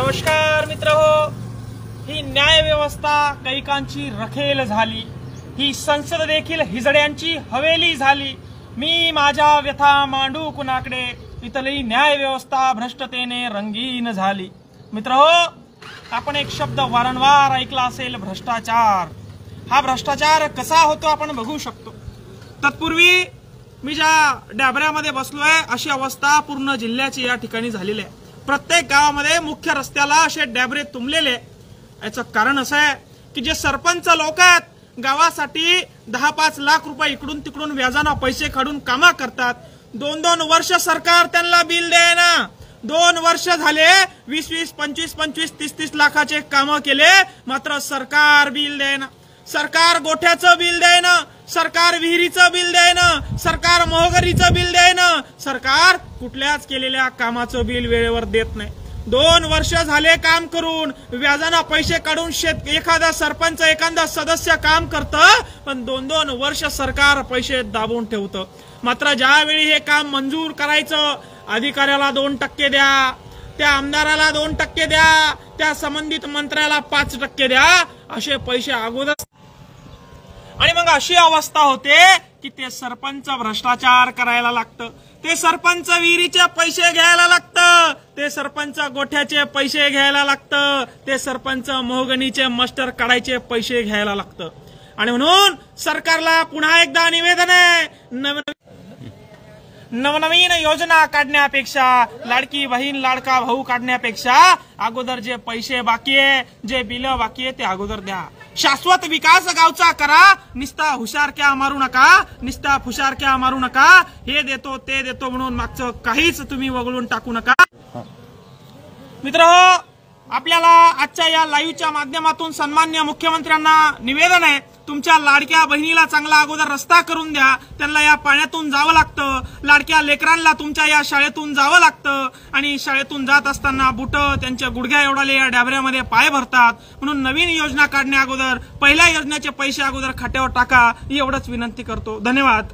नमस्कार मित्रहो, ही न्याय व्यवस्था कैकांची रखेल झाली, ही संसद देखील हिजड्यांची हवेली झाली। मी माझ्या व्यथा मांडू कुणाकडे, इथली न्याय व्यवस्था भ्रष्टतेने रंगीन झाली। मित्रहो, आपण एक शब्द वारंवार ऐकला असेल, भ्रष्टाचार। हा भ्रष्टाचार कसा होतो आपण बघू शकतो। तत्पूर्वी मी ज्या डॅबऱ्यामध्ये बसलोय अशी अवस्था पूर्ण जिल्ह्याची या ठिकाणी झालेली आहे। प्रत्येक गावामध्ये मुख्य रस्त्याला असे डॅबरे तुंबलेले। याचं कारण असं आहे की जे सरपंच लोक आहेत गावासाठी 10-5 लाख रुपये इकडून तिकडून व्याजाना पैसे काढून कामा करतात। 2-2 वर्ष सरकार त्यांना बिल देईना। 2 वर्ष झाले 20-20, 25-25, 30-30 लाखाचे काम केले, मात्र सरकार बिल देईना। सरकार गोठ्याचं बिल देईना, सरकार विहिरीचं बिल देईना, सरकार मोहगरीचं बिल देईना, सरकार कुठल्याच केलेल्या कामाचं बिल वेळेवर देत नाही। 2 वर्ष झाले काम करून व्याजाना पैसे काढून एखादा सरपंच एखादा सदस्य काम करतं, पण 2-2 वर्ष सरकार पैसे दाबून ठेवतं। मात्र ज्यावेळी हे काम मंजूर करायचं, अधिकाऱ्याला 2% द्या, त्या आमदाराला 2% द्या, त्या संबंधित मंत्र्याला 5% द्या, असे पैसे अगोदर। आणि मग अशी अवस्था होते की ते सरपंच भ्रष्टाचार करायला लागतं, ते सरपंच विहिरीचे पैसे घ्यायला लागतं, ते सरपंच गोठ्याचे पैसे घ्यायला लागतं, ते सरपंच मोहगणीचे मास्टर काढायचे पैसे घ्यायला लागतं। आणि म्हणून सरकारला पुन्हा एकदा निवेदन आहे, नवनवीन योजना काढण्यापेक्षा, लाडकी बहीण लाडका भाऊ काढण्यापेक्षा अगोदर जे पैसे बाकी आहे, जे बिल बाकी आहे ते अगोदर द्या। शाश्वत विकास गावचा करा, निस्ता हुशारक्या मारू नका, निस्ता फुशारक्या मारू नका। हे देतो ते देतो म्हणून मागचं काहीच तुम्ही वगळून टाकू नका। मित्रहो, आपल्याला आजच्या या लाईव्हच्या माध्यमातून सन्माननीय मुख्यमंत्र्यांना निवेदन आहे, तुमच्या लाडक्या बहिणीला चांगला अगोदर रस्ता करून द्या। त्यांना या पाण्यातून जावं लागतं, लाडक्या लेकरांना तुमच्या या शाळेतून जावं लागतं, आणि शाळेतून जात असताना बुट त्यांच्या गुडघ्या एवढाले या डॅबऱ्यामध्ये पाय भरतात। म्हणून नवीन योजना काढण्या अगोदर पहिल्या योजनेचे पैसे अगोदर खात्यावर टाका, एवढंच विनंती करतो। धन्यवाद।